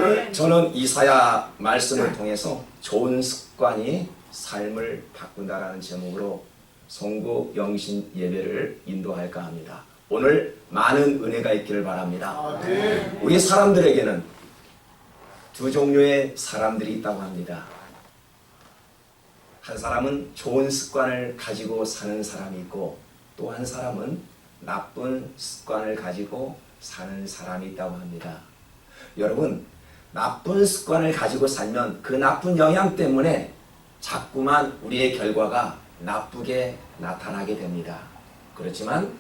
오늘 저는 이사야 말씀을 통해서 좋은 습관이 삶을 바꾼다라는 제목으로 송구 영신 예배를 인도할까 합니다. 오늘 많은 은혜가 있기를 바랍니다. 우리 사람들에게는 두 종류의 사람들이 있다고 합니다. 한 사람은 좋은 습관을 가지고 사는 사람이 있고, 또 한 사람은 나쁜 습관을 가지고 사는 사람이 있다고 합니다. 여러분, 나쁜 습관을 가지고 살면 그 나쁜 영향 때문에 자꾸만 우리의 결과가 나쁘게 나타나게 됩니다. 그렇지만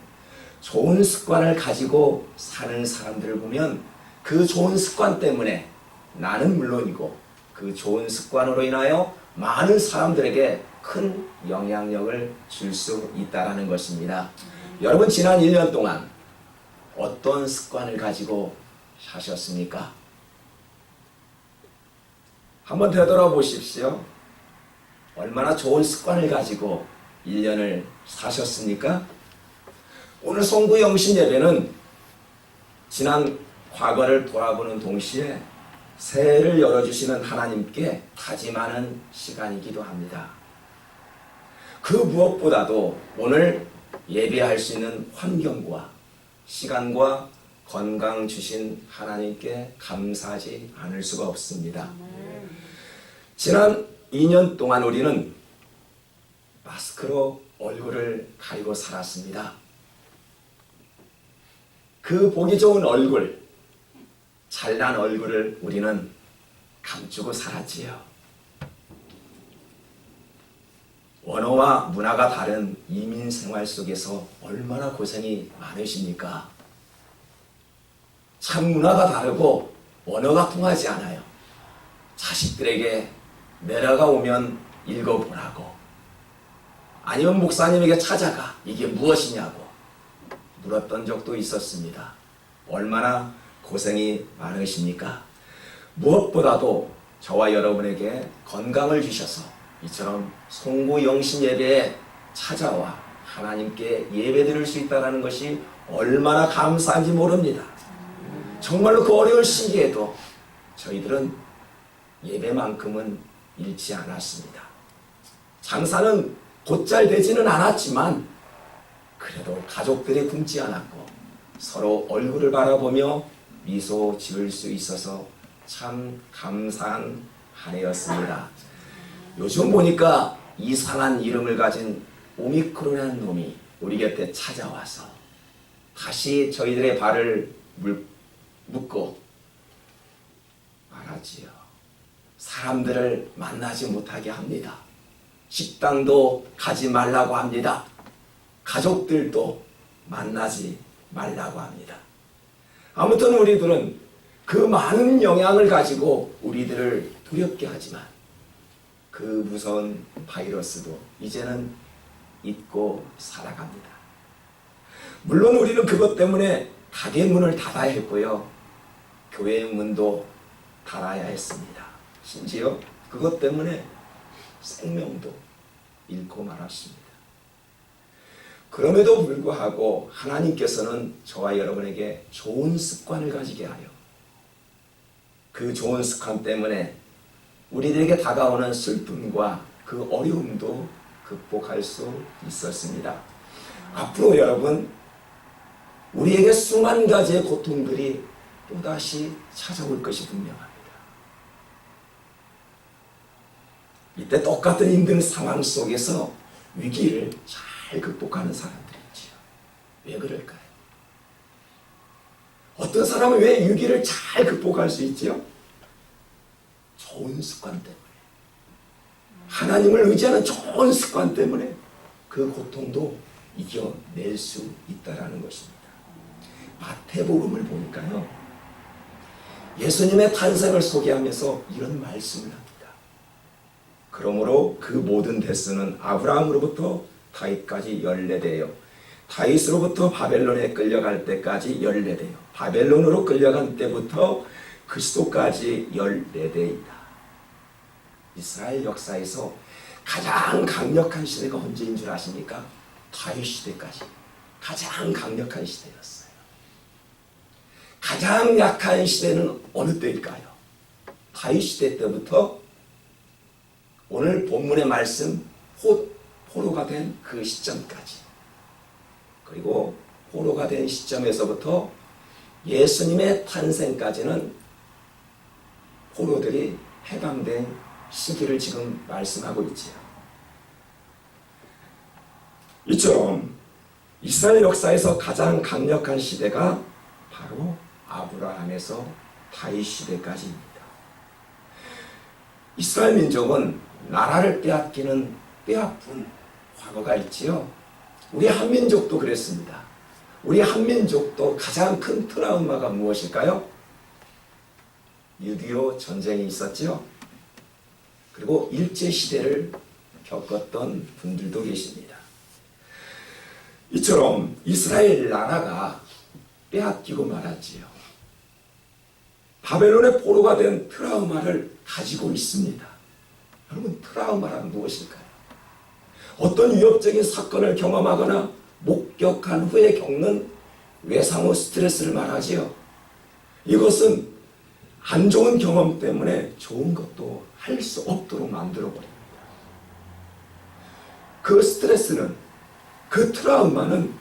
좋은 습관을 가지고 사는 사람들을 보면 그 좋은 습관 때문에 나는 물론이고 그 좋은 습관으로 인하여 많은 사람들에게 큰 영향력을 줄 수 있다는 것입니다. 여러분, 지난 1년 동안 어떤 습관을 가지고 사셨습니까? 한번 되돌아보십시오. 얼마나 좋은 습관을 가지고 1년을 사셨습니까? 오늘 송구 영신 예배는 지난 과거를 돌아보는 동시에 새해를 열어주시는 하나님께 다짐하는 시간이기도 합니다. 그 무엇보다도 오늘 예배할 수 있는 환경과 시간과 건강 주신 하나님께 감사하지 않을 수가 없습니다. 지난 2년 동안 우리는 마스크로 얼굴을 가리고 살았습니다. 그 보기 좋은 얼굴, 잘난 얼굴을 우리는 감추고 살았지요. 언어와 문화가 다른 이민 생활 속에서 얼마나 고생이 많으십니까? 참 문화가 다르고 언어가 통하지 않아요. 자식들에게 내려가 오면 읽어보라고, 아니면 목사님에게 찾아가 이게 무엇이냐고 물었던 적도 있었습니다. 얼마나 고생이 많으십니까? 무엇보다도 저와 여러분에게 건강을 주셔서 이처럼 송구 영신 예배에 찾아와 하나님께 예배드릴 수 있다는 것이 얼마나 감사한지 모릅니다. 정말로 그 어려운 시기에도 저희들은 예배만큼은 잃지 않았습니다. 장사는 곧잘 되지는 않았지만 그래도 가족들이 굶지 않았고 서로 얼굴을 바라보며 미소 지을 수 있어서 참 감사한 한 해였습니다. 요즘 보니까 이상한 이름을 가진 오미크론이라는 놈이 우리 곁에 찾아와서 다시 저희들의 발을 묶고 말하지요. 사람들을 만나지 못하게 합니다. 식당도 가지 말라고 합니다. 가족들도 만나지 말라고 합니다. 아무튼 우리들은 그 많은 영향을 가지고 우리들을 두렵게 하지만 그 무서운 바이러스도 이제는 잊고 살아갑니다. 물론 우리는 그것 때문에 가게 문을 닫아야 했고요. 교회 문도 닫아야 했습니다. 심지어 그것 때문에 생명도 잃고 말았습니다. 그럼에도 불구하고 하나님께서는 저와 여러분에게 좋은 습관을 가지게 하여 그 좋은 습관 때문에 우리들에게 다가오는 슬픔과 그 어려움도 극복할 수 있었습니다. 앞으로 여러분, 우리에게 수만 가지의 고통들이 또다시 찾아올 것이 분명합니다. 이때 똑같은 힘든 상황 속에서 위기를 잘 극복하는 사람들이 있지요. 왜 그럴까요? 어떤 사람은 왜 위기를 잘 극복할 수 있지요? 좋은 습관 때문에, 하나님을 의지하는 좋은 습관 때문에 그 고통도 이겨낼 수 있다는 것입니다. 마태복음을 보니까요, 예수님의 탄생을 소개하면서 이런 말씀을 합니다. 그러므로 그 모든 대수는 아브라함으로부터 다윗까지 14대요. 다윗으로부터 바벨론에 끌려갈 때까지 14대요. 바벨론으로 끌려간 때부터 그리스도까지 14대이다. 이스라엘 역사에서 가장 강력한 시대가 언제인 줄 아십니까? 다윗 시대까지 가장 강력한 시대였어요. 가장 약한 시대는 어느 때일까요? 다윗 시대 때부터 오늘 본문의 말씀 포로가 된 그 시점까지, 그리고 포로가 된 시점에서부터 예수님의 탄생까지는 포로들이 해방된 시기를 지금 말씀하고 있지요. 이처럼 이스라엘 역사에서 가장 강력한 시대가 바로 아브라함에서 다윗 시대까지입니다. 이스라엘 민족은 나라를 빼앗긴 과거가 있지요. 우리 한민족도 그랬습니다. 우리 한민족도 가장 큰 트라우마가 무엇일까요? 6.25 전쟁이 있었죠. 그리고 일제시대를 겪었던 분들도 계십니다. 이처럼 이스라엘 나라가 빼앗기고 말았지요. 바벨론의 포로가 된 트라우마를 가지고 있습니다. 여러분, 트라우마란 무엇일까요? 어떤 위협적인 사건을 경험하거나 목격한 후에 겪는 외상후 스트레스를 말하지요. 이것은 안 좋은 경험 때문에 좋은 것도 할 수 없도록 만들어버립니다. 그 스트레스는, 그 트라우마는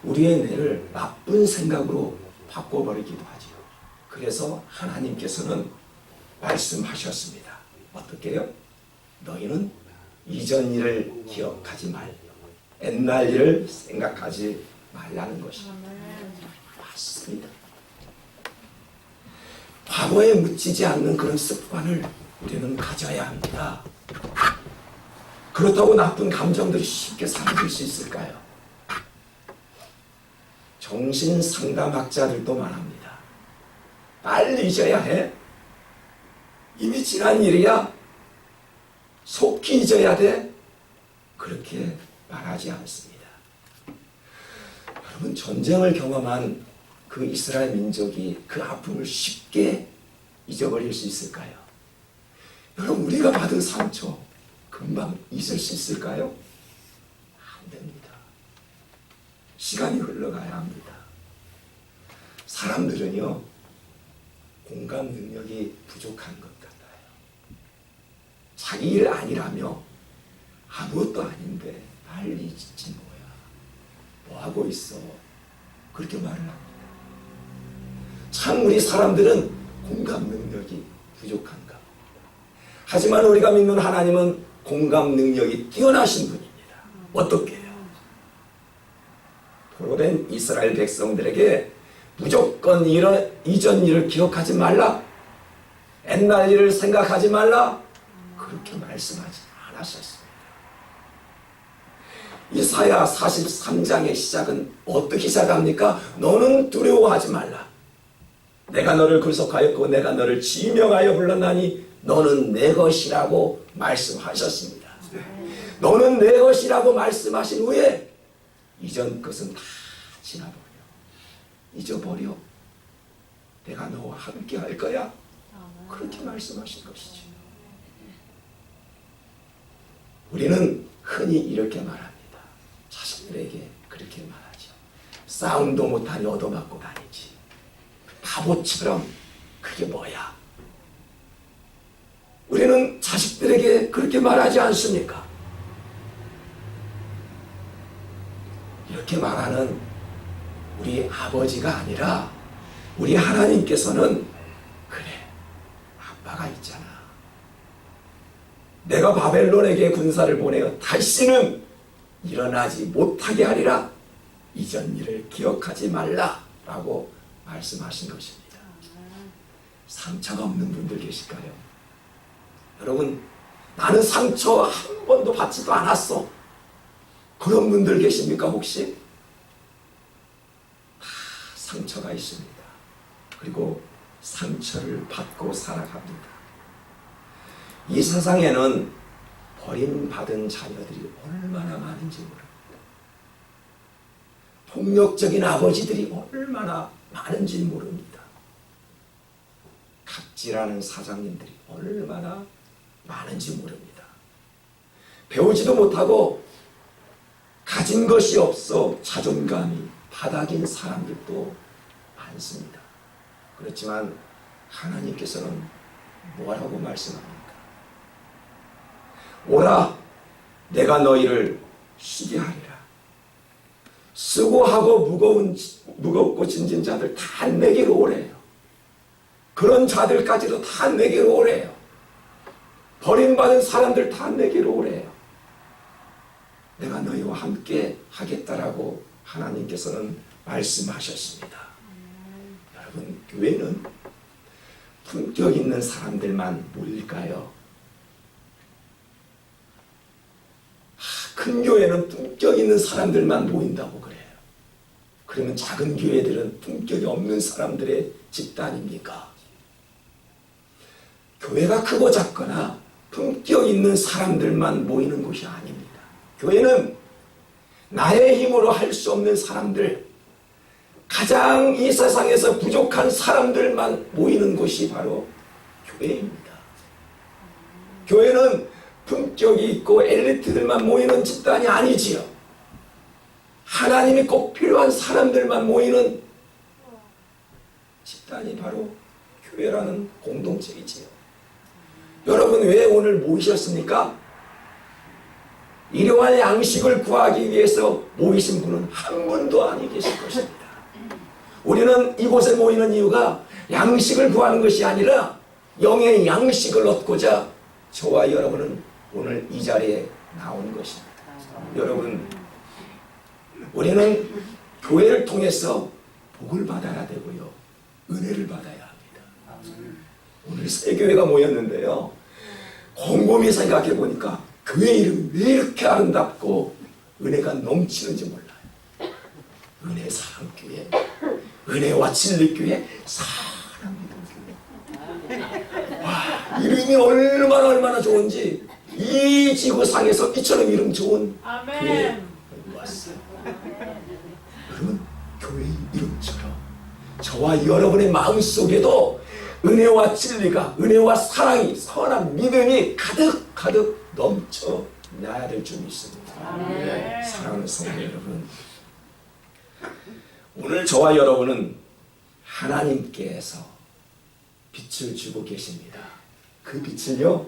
우리의 뇌를 나쁜 생각으로 바꿔버리기도 하지요. 그래서 하나님께서는 말씀하셨습니다. 어떻게요? 너희는 이전 일을 기억하지 말고 옛날 일을 생각하지 말라는 것입니다. 맞습니다. 과거에 묻히지 않는 그런 습관을 우리는 가져야 합니다. 그렇다고 나쁜 감정들이 쉽게 사라질 수 있을까요? 정신상담학자들도 말합니다. 빨리 잊어야 해. 이미 지난 일이야. 속히 잊어야 돼. 그렇게 말하지 않습니다. 여러분, 전쟁을 경험한 그 이스라엘 민족이 그 아픔을 쉽게 잊어버릴 수 있을까요? 여러분, 우리가 받은 상처 금방 잊을 수 있을까요? 안 됩니다. 시간이 흘러가야 합니다. 사람들은요, 공감 능력이 부족한 것 같아요. 자기 일 아니라며 아무것도 아닌데 빨리 잊지 뭐야. 뭐하고 있어. 그렇게 말을 합니다. 참 우리 사람들은 공감 능력이 부족한가. 하지만 우리가 믿는 하나님은 공감 능력이 뛰어나신 분입니다. 어떻게 해요? 포로된 이스라엘 백성들에게 무조건 이전 일을 기억하지 말라. 옛날 일을 생각하지 말라. 그렇게 말씀하지 않으셨습니다. 이사야 43장의 시작은 어떻게 시작합니까? 너는 두려워하지 말라. 내가 너를 구속하였고 내가 너를 지명하여 불렀나니 너는 내 것이라고 말씀하셨습니다. 너는 내 것이라고 말씀하신 후에 이전 것은 다 지나버려. 잊어버려. 내가 너와 함께 할 거야. 그렇게 말씀하신 것이죠. 우리는 흔히 이렇게 말합니다. 자식들에게 그렇게 말하죠. 싸움도 못하니 얻어맞고 다니지. 바보처럼 그게 뭐야? 우리는 자식들에게 그렇게 말하지 않습니까? 이렇게 말하는 우리 아버지가 아니라 우리 하나님께서는 그래, 아빠가 있잖아. 내가 바벨론에게 군사를 보내어 다시는 일어나지 못하게 하리라. 이전 일을 기억하지 말라라고 말씀하신 것입니다. 상처가 없는 분들 계실까요? 여러분, 나는 상처 한 번도 받지도 않았어. 그런 분들 계십니까 혹시? 다 상처가 있습니다. 그리고 상처를 받고 살아갑니다. 이 세상에는 버림받은 자녀들이 얼마나 많은지 모릅니다. 폭력적인 아버지들이 얼마나 많은지 모릅니다. 갑질하는 사장님들이 얼마나 많은지 모릅니다. 배우지도 못하고 가진 것이 없어 자존감이 바닥인 사람들도 많습니다. 그렇지만 하나님께서는 뭐라고 말씀합니까? 오라, 내가 너희를 쉬게 하리라. 수고하고 무겁고 짐진 자들 다 내게로 오래요. 그런 자들까지도 다 내게로 오래요. 버림받은 사람들 다 내게로 오래요. 내가 너희와 함께 하겠다라고 하나님께서는 말씀하셨습니다. 여러분, 교회는 품격 있는 사람들만 모일까요? 큰 교회는 품격 있는 사람들만 모인다고 그래요. 그러면 작은 교회들은 품격이 없는 사람들의 집단입니까? 교회가 크고 작거나 품격 있는 사람들만 모이는 곳이 아닙니다. 교회는 나의 힘으로 할 수 없는 사람들, 가장 이 세상에서 부족한 사람들만 모이는 곳이 바로 교회입니다. 교회는 품격이 있고 엘리트들만 모이는 집단이 아니지요. 하나님이 꼭 필요한 사람들만 모이는 집단이 바로 교회라는 공동체이지요. 여러분, 왜 오늘 모이셨습니까? 일용할 양식을 구하기 위해서 모이신 분은 한 분도 아니 계실 것입니다. 우리는 이곳에 모이는 이유가 양식을 구하는 것이 아니라 영의 양식을 얻고자 저와 여러분은 오늘 이 자리에 나온 것입니다. 여러분, 우리는 교회를 통해서 복을 받아야 되고요, 은혜를 받아야 합니다. 오늘 새 교회가 모였는데요, 곰곰이 생각해 보니까 교회 이름이 왜 이렇게 아름답고 은혜가 넘치는지 몰라요. 은혜 사랑교회, 은혜와 진리교회, 사랑 믿음교회. 와, 이름이 얼마나 좋은지 이 지구상에서 이처럼 이름 좋은 교회 왔어요. 여러분, 교회 이름처럼 저와 여러분의 마음속에도 은혜와 진리가, 은혜와 사랑이, 선한 믿음이 가득 넘쳐나야 될 줄 믿습니다. 사랑하는 성도 여러분, 오늘 저와 여러분은 하나님께서 빛을 주고 계십니다. 그 빛을요,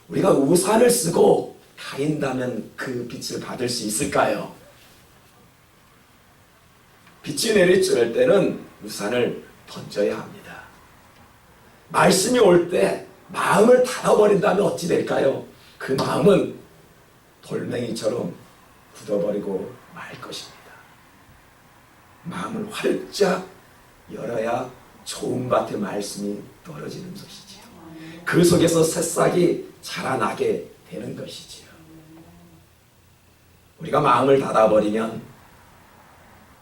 우리가 우산을 쓰고 가린다면 그 빛을 받을 수 있을까요? 빛이 내리쬐을 때는 우산을 던져야 합니다. 말씀이 올 때 마음을 닫아버린다면 어찌 될까요? 그 마음은 돌멩이처럼 굳어버리고 말 것입니다. 마음을 활짝 열어야 좋은 밭의 말씀이 떨어지는 것이지요. 그 속에서 새싹이 자라나게 되는 것이지요. 우리가 마음을 닫아버리면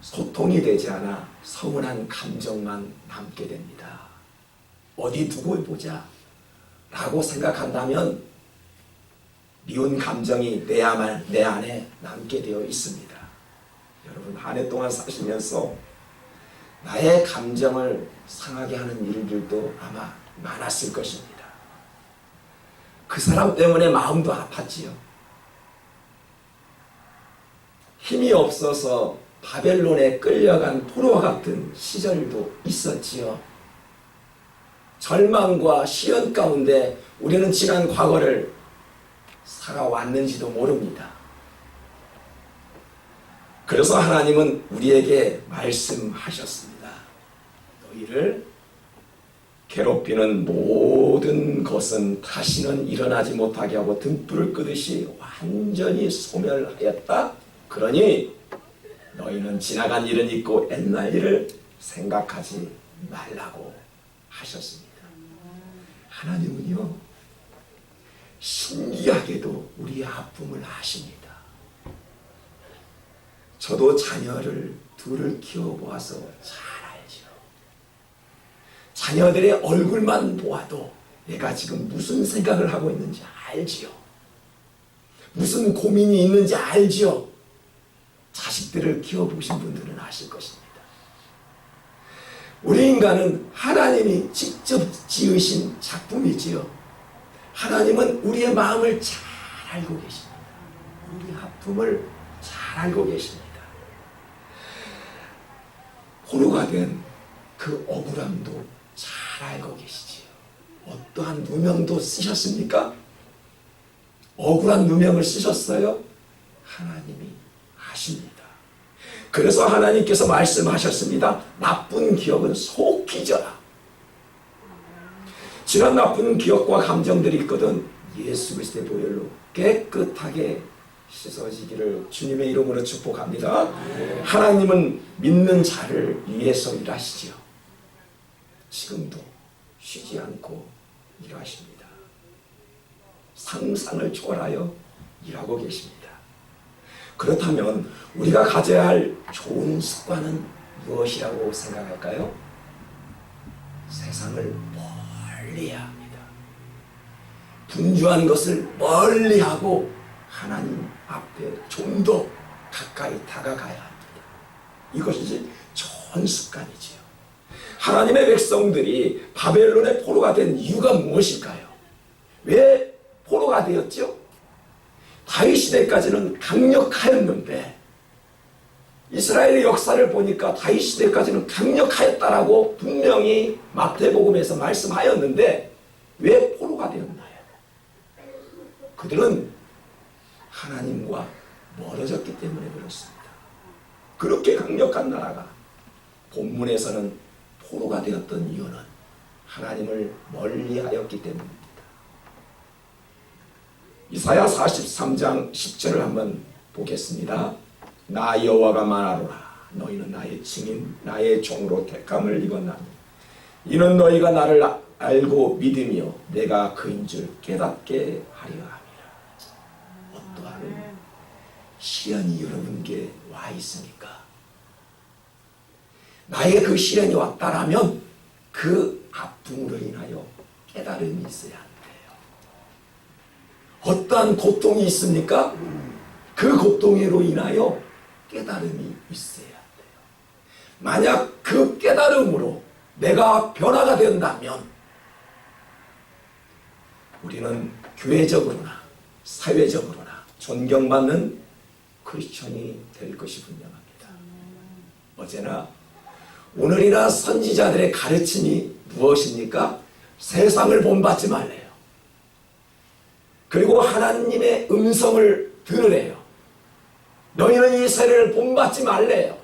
소통이 되지 않아 서운한 감정만 남게 됩니다. 어디 두고 보자 라고 생각한다면 미운 감정이 내 안에 남게 되어 있습니다. 여러분, 한 해 동안 사시면서 나의 감정을 상하게 하는 일들도 아마 많았을 것입니다. 그 사람 때문에 마음도 아팠지요. 힘이 없어서 바벨론에 끌려간 포로와 같은 시절도 있었지요. 절망과 시련 가운데 우리는 지난 과거를 살아왔는지도 모릅니다. 그래서 하나님은 우리에게 말씀하셨습니다. 너희를 괴롭히는 모든 것은 다시는 일어나지 못하게 하고 등불을 끄듯이 완전히 소멸하였다. 그러니 너희는 지나간 일은 잊고 옛날 일을 생각하지 말라고 하셨습니다. 하나님은요, 신기하게도 우리의 아픔을 아십니다. 저도 자녀를 둘을 키워보아서 잘 알죠. 자녀들의 얼굴만 보아도 내가 지금 무슨 생각을 하고 있는지 알지요. 무슨 고민이 있는지 알지요. 자식들을 키워보신 분들은 아실 것입니다. 우리 인간은 하나님이 직접 지으신 작품이지요. 하나님은 우리의 마음을 잘 알고 계십니다. 우리 아픔을 잘 알고 계십니다. 포로가 된 그 억울함도 잘 알고 계시지요. 어떠한 누명도 쓰셨습니까? 억울한 누명을 쓰셨어요? 하나님이 아십니다. 그래서 하나님께서 말씀하셨습니다. 나쁜 기억은 속히 잊어라. 지난 나쁜 기억과 감정들이 있거든 예수 그리스도의 보혈로 깨끗하게 씻어지기를 주님의 이름으로 축복합니다. 하나님은 믿는 자를 위해서 일하시지요. 지금도 쉬지 않고 일하십니다. 상상을 초월하여 일하고 계십니다. 그렇다면 우리가 가져야 할 좋은 습관은 무엇이라고 생각할까요? 세상을 멀리해야 합니다. 분주한 것을 멀리하고 하나님 앞에 좀 더 가까이 다가가야 합니다. 이것이 좋은 습관이지요. 하나님의 백성들이 바벨론의 포로가 된 이유가 무엇일까요? 왜 포로가 되었죠? 다윗 시대까지는 강력하였는데 이스라엘의 역사를 보니까 다윗 시대까지는 강력하였다라고 분명히 마태복음에서 말씀하였는데 왜 포로가 되었나요? 그들은 하나님과 멀어졌기 때문에 그렇습니다. 그렇게 강력한 나라가 본문에서는 포로가 되었던 이유는 하나님을 멀리하였기 때문입니다. 이사야 43장 10절을 한번 보겠습니다. 나 여호와가 말하노라. 너희는 나의 증인 나의 종으로 택함을 입었나니 이는 너희가 나를 알고 믿으며 내가 그인 줄 깨닫게 하려 함이라. 어떠한 시련이 여러분께 와 있습니까? 나에게 그 시련이 왔다라면 그 아픔으로 인하여 깨달음이 있어야 한대요. 어떠한 고통이 있습니까? 그 고통으로 인하여 깨달음이 있어야 돼요. 만약 그 깨달음으로 내가 변화가 된다면 우리는 교회적으로나 사회적으로나 존경받는 크리스천이 될 것이 분명합니다. 어제나 오늘이나 선지자들의 가르침이 무엇입니까? 세상을 본받지 말래요. 그리고 하나님의 음성을 들으래요. 너희는 이 세례를 본받지 말래요.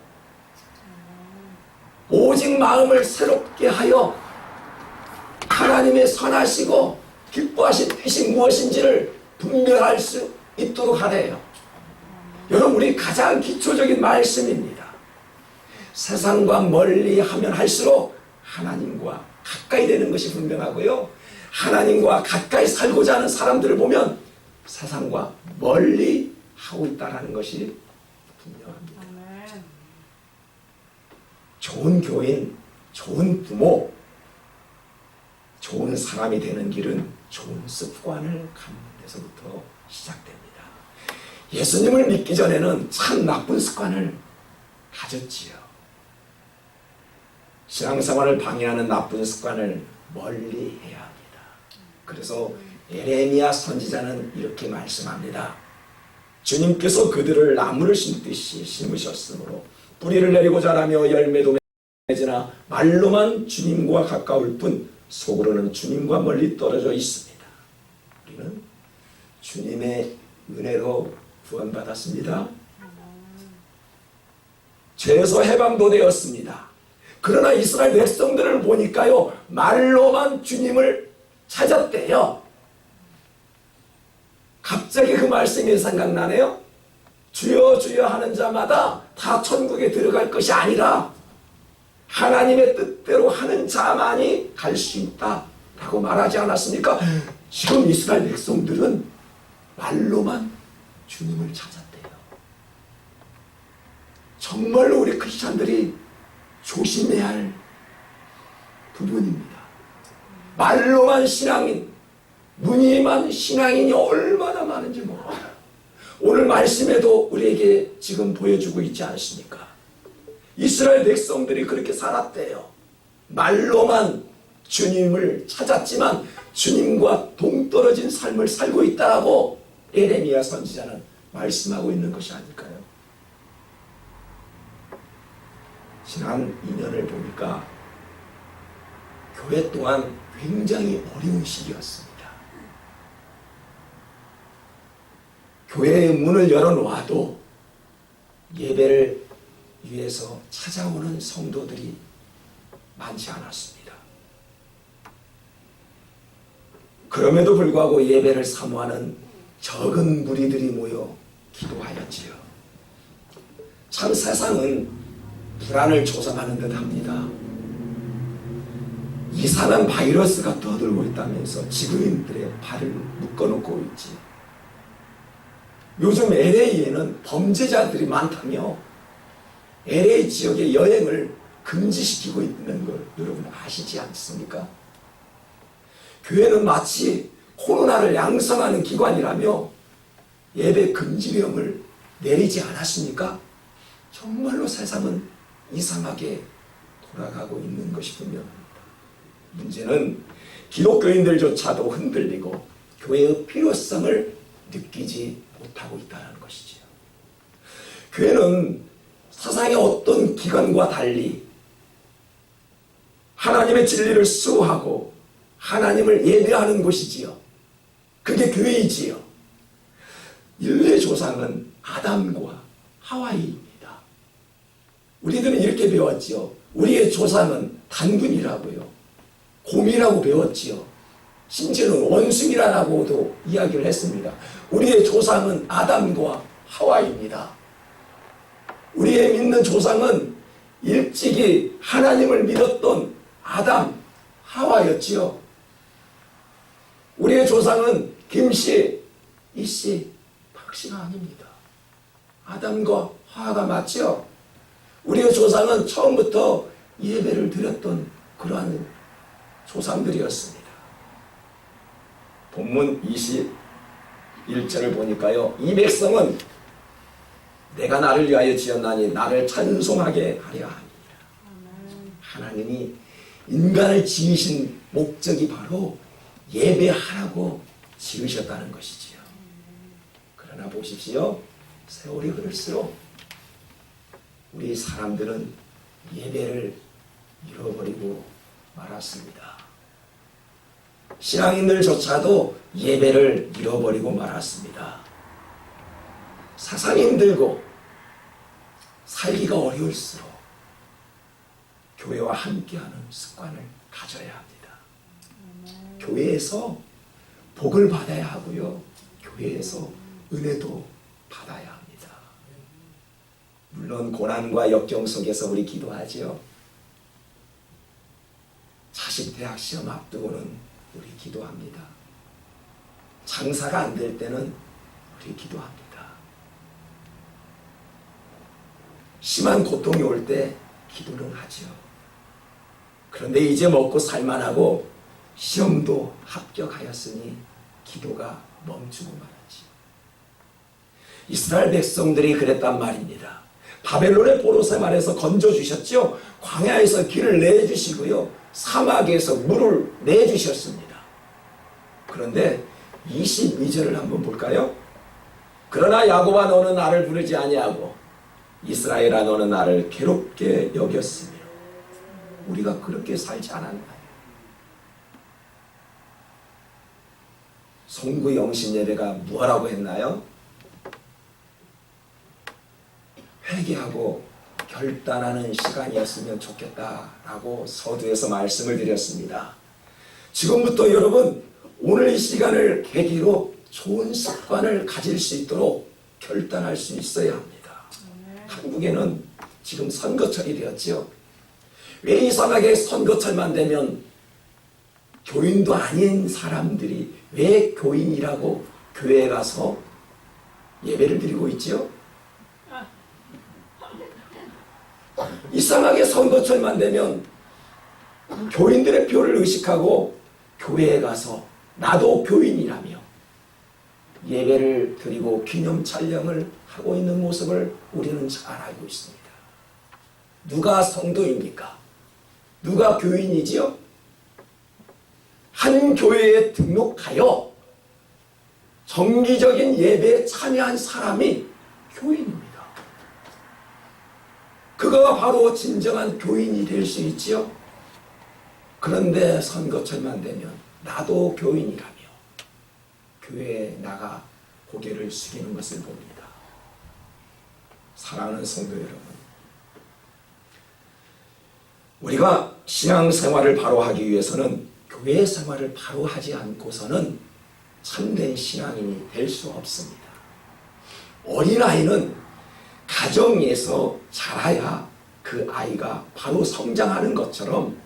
오직 마음을 새롭게 하여 하나님의 선하시고 기뻐하신 뜻이 무엇인지를 분별할 수 있도록 하래요. 여러분, 우리 가장 기초적인 말씀입니다. 세상과 멀리 하면 할수록 하나님과 가까이 되는 것이 분명하고요. 하나님과 가까이 살고자 하는 사람들을 보면 세상과 멀리 하고 있다는 것이 분명합니다. 좋은 교인, 좋은 부모, 좋은 사람이 되는 길은 좋은 습관을 갖는 데서부터 시작됩니다. 예수님을 믿기 전에는 참 나쁜 습관을 가졌지요. 신앙생활을 방해하는 나쁜 습관을 멀리 해야 합니다. 그래서 에레미야 선지자는 이렇게 말씀합니다. 주님께서 그들을 나무를 심듯이 심으셨으므로 뿌리를 내리고 자라며 열매도 맺으나 말로만 주님과 가까울 뿐 속으로는 주님과 멀리 떨어져 있습니다. 우리는 주님의 은혜로 구원받았습니다. 죄에서 해방도 되었습니다. 그러나 이스라엘 백성들을 보니까요, 말로만 주님을 찾았대요. 갑자기 그 말씀이 생각나네요. 주여 주여 하는 자마다 다 천국에 들어갈 것이 아니라 하나님의 뜻대로 하는 자만이 갈 수 있다라고 말하지 않았습니까? 지금 이스라엘 백성들은 말로만 주님을 찾았대요. 정말로 우리 크리스찬들이 조심해야 할 부분입니다. 말로만 신앙인, 무늬만 신앙인이 얼마나 많은지 몰라요. 오늘 말씀에도 우리에게 지금 보여주고 있지 않습니까? 이스라엘 백성들이 그렇게 살았대요. 말로만 주님을 찾았지만 주님과 동떨어진 삶을 살고 있다고 에레미야 선지자는 말씀하고 있는 것이 아닐까요? 지난 2년을 보니까 교회 또한 굉장히 어려운 시기였습니다. 교회의 문을 열어놓아도 예배를 위해서 찾아오는 성도들이 많지 않았습니다. 그럼에도 불구하고 예배를 사모하는 적은 무리들이 모여 기도하였지요. 참 세상은 불안을 조성하는 듯 합니다. 이상한 바이러스가 떠들고 있다면서 지구인들의 발을 묶어놓고 있지. 요즘 LA에는 범죄자들이 많다며 LA 지역의 여행을 금지시키고 있는 걸 여러분 아시지 않습니까? 교회는 마치 코로나를 양성하는 기관이라며 예배 금지령을 내리지 않았습니까? 정말로 세상은 이상하게 돌아가고 있는 것이 분명합니다. 문제는 기독교인들조차도 흔들리고 교회의 필요성을 느끼지 못하고 있다는 것이지요. 교회는 세상의 어떤 기관과 달리 하나님의 진리를 수호하고 하나님을 예배하는 곳이지요. 그게 교회이지요. 인류의 조상은 아담과 하와이입니다. 우리들은 이렇게 배웠지요. 우리의 조상은 단군이라고요. 곰이라고 배웠지요. 심지어는 원숭이라고도 이야기를 했습니다. 우리의 조상은 아담과 하와이입니다. 우리의 믿는 조상은 일찍이 하나님을 믿었던 아담, 하와였지요. 우리의 조상은 김씨, 이씨, 박씨가 아닙니다. 아담과 하와가 맞죠? 우리의 조상은 처음부터 예배를 드렸던 그러한 조상들이었습니다. 본문 21절을 보니까요. 이 백성은 내가 나를 위하여 지었나니 나를 찬송하게 하려 하니라. 하나님이 인간을 지으신 목적이 바로 예배하라고 지으셨다는 것이지요. 그러나 보십시오. 세월이 흐를수록 우리 사람들은 예배를 잃어버리고 말았습니다. 신앙인들조차도 예배를 잃어버리고 말았습니다. 세상이 힘들고 살기가 어려울수록 교회와 함께하는 습관을 가져야 합니다. 교회에서 복을 받아야 하고요. 교회에서 은혜도 받아야 합니다. 물론 고난과 역경 속에서 우리 기도하지요. 자식 대학 시험 앞두고는 우리 기도합니다. 장사가 안 될 때는 우리 기도합니다. 심한 고통이 올 때 기도는 하죠. 그런데 이제 먹고 살만하고 시험도 합격하였으니 기도가 멈추고 말았지. 이스라엘 백성들이 그랬단 말입니다. 바벨론의 보로세말에서 건져주셨죠. 광야에서 길을 내주시고요. 사막에서 물을 내주셨습니다. 그런데 22절을 한번 볼까요? 그러나 야곱아 너는 나를 부르지 아니하고 이스라엘아 너는 나를 괴롭게 여겼으며. 우리가 그렇게 살지 않았나요? 송구 영신 예배가 뭐라고 했나요? 회개하고 결단하는 시간이었으면 좋겠다라고 서두에서 말씀을 드렸습니다. 지금부터 여러분 오늘 이 시간을 계기로 좋은 습관을 가질 수 있도록 결단할 수 있어야 합니다. 한국에는 지금 선거철이 되었죠. 왜 이상하게 선거철만 되면 교인도 아닌 사람들이 왜 교인이라고 교회에 가서 예배를 드리고 있죠? 이상하게 선거철만 되면 교인들의 표를 의식하고 교회에 가서 나도 교인이라며 예배를 드리고 기념 촬영을 하고 있는 모습을 우리는 잘 알고 있습니다. 누가 성도입니까? 누가 교인이지요? 한 교회에 등록하여 정기적인 예배에 참여한 사람이 교인입니다. 그가 바로 진정한 교인이 될 수 있지요. 그런데 선거철만 되면 나도 교인이라며 교회에 나가 고개를 숙이는 것을 봅니다. 사랑하는 성도 여러분, 우리가 신앙생활을 바로 하기 위해서는 교회 생활을 바로 하지 않고서는 참된 신앙인이 될 수 없습니다. 어린아이는 가정에서 자라야 그 아이가 바로 성장하는 것처럼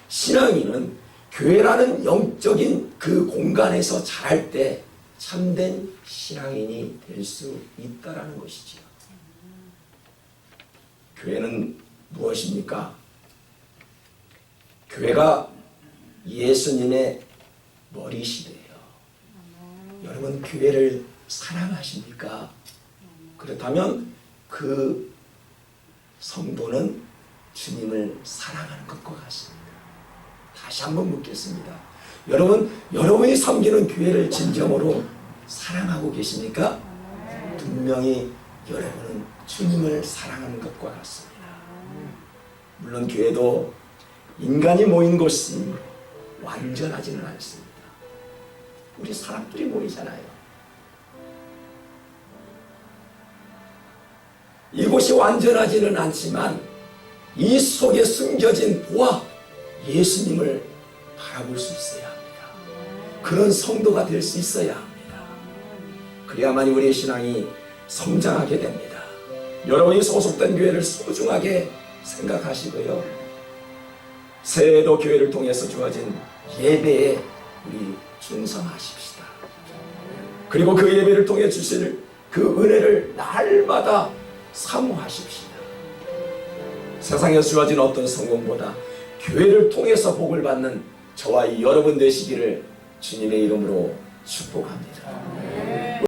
신앙인은 교회라는 영적인 그 공간에서 자랄 때 참된 신앙인이 될 수 있다라는 것이지요. 교회는 무엇입니까? 교회가 예수님의 머리시대예요. 여러분 교회를 사랑하십니까? 그렇다면 그 성도는 주님을 사랑하는 것과 같습니다. 다시 한번 묻겠습니다. 여러분, 여러분이 섬기는 교회를 진정으로 사랑하고 계십니까? 분명히 여러분은 주님을 사랑하는 것과 같습니다. 물론 교회도 인간이 모인 곳이 완전하지는 않습니다. 우리 사람들이 모이잖아요. 이곳이 완전하지는 않지만 이 속에 숨겨진 보아 예수님을 바라볼 수 있어야 합니다. 그런 성도가 될 수 있어야 합니다. 그래야만 우리의 신앙이 성장하게 됩니다. 여러분이 소속된 교회를 소중하게 생각하시고요. 새해에도 교회를 통해서 주어진 예배에 우리 충성하십시다. 그리고 그 예배를 통해 주실 그 은혜를 날마다 사모하십시다. 세상에서 주어진 어떤 성공보다 교회를 통해서 복을 받는 저와 이 여러분 되시기를 주님의 이름으로 축복합니다.